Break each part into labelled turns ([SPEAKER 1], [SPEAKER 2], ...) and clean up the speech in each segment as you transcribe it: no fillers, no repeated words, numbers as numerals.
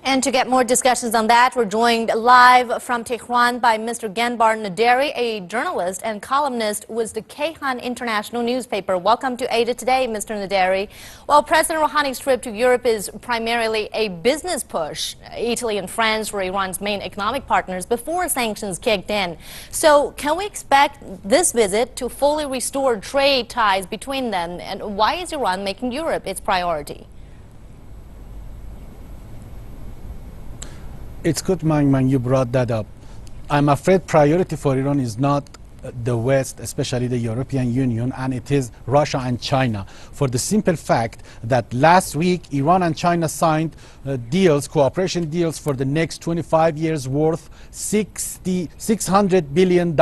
[SPEAKER 1] And to get more discussions on that, we're joined live from Tehran by Mr. Ganbar Naderi, a journalist and columnist with the Kayhan International newspaper. Welcome to Ada Today, Mr. Naderi. Well, President Rouhani's trip to Europe is primarily a business push. Italy and France were Iran's main economic partners before sanctions kicked in. So can we expect this visit to fully restore trade ties between them? And why is Iran making Europe its priority?
[SPEAKER 2] It's good, Mangman, you brought that up. I'm afraid priority for Iran is not the West, especially the European Union, and it is Russia and China, for the simple fact that last week Iran and China signed cooperation deals for the next 25 years worth $600 billion.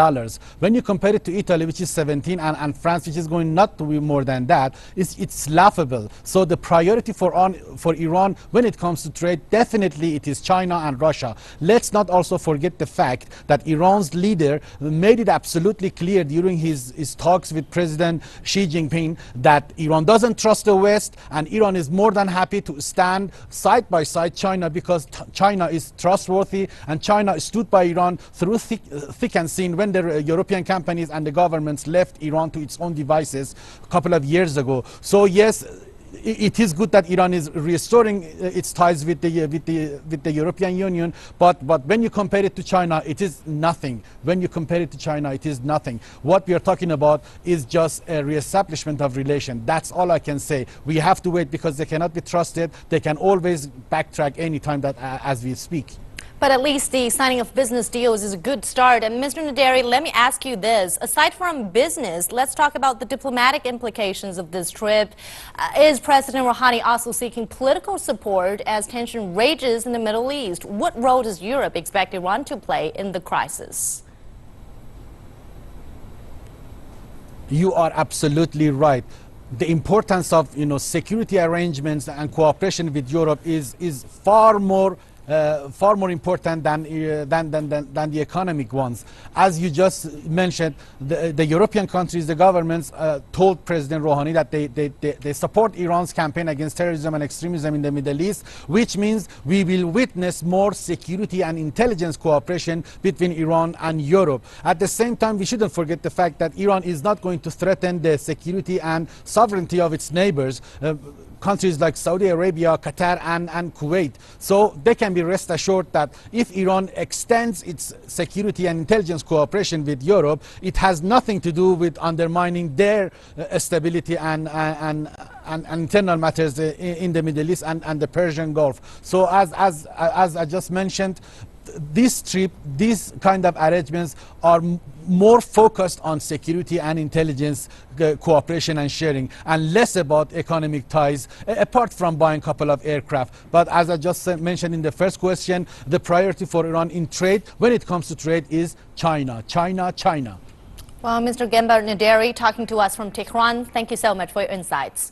[SPEAKER 2] When you compare it to Italy, which is 17, and France, which is going not to be more than that, it's laughable. So the priority for Iran when it comes to trade, definitely it is China and Russia. Let's not also forget the fact that Iran's leader made it absolutely clear during his talks with President Xi Jinping that Iran doesn't trust the West, and Iran is more than happy to stand side by side China, because China is trustworthy and China stood by Iran through thick and thin when the European companies and the governments left Iran to its own devices a couple of years ago. So yes, it is good that Iran is restoring its ties with the European Union, but when you compare it to China, it is nothing. When you compare it to China, it is nothing. What we are talking about is just a reestablishment of relation. That's all I can say. We have to wait because they cannot be trusted. They can always backtrack anytime that as we speak.
[SPEAKER 1] But at least the signing of business deals is a good start. And Mr. Naderi, let me ask you this. Aside from business, let's talk about the diplomatic implications of this trip. Is President Rouhani also seeking political support as tension rages in the Middle East? What role does Europe expect Iran to play in the crisis?
[SPEAKER 2] You are absolutely right. The importance of security arrangements and cooperation with Europe is far more important than the economic ones. As you just mentioned, the European countries, the governments told President Rouhani that they support Iran's campaign against terrorism and extremism in the Middle East, which means we will witness more security and intelligence cooperation between Iran and Europe. At the same time, we shouldn't forget the fact that Iran is not going to threaten the security and sovereignty of its neighbors, countries like Saudi Arabia, Qatar and Kuwait. So they can be rest assured that if Iran extends its security and intelligence cooperation with Europe, it has nothing to do with undermining their stability and internal matters in the Middle East and the Persian Gulf. So as I just mentioned, this trip, these kind of arrangements are more focused on security and intelligence cooperation and sharing, and less about economic ties, apart from buying a couple of aircraft. But as I just mentioned in the first question, the priority for Iran in trade, when it comes to trade, is China, China, China.
[SPEAKER 1] Well, Mr. Ganbar Naderi talking to us from Tehran, thank you so much for your insights.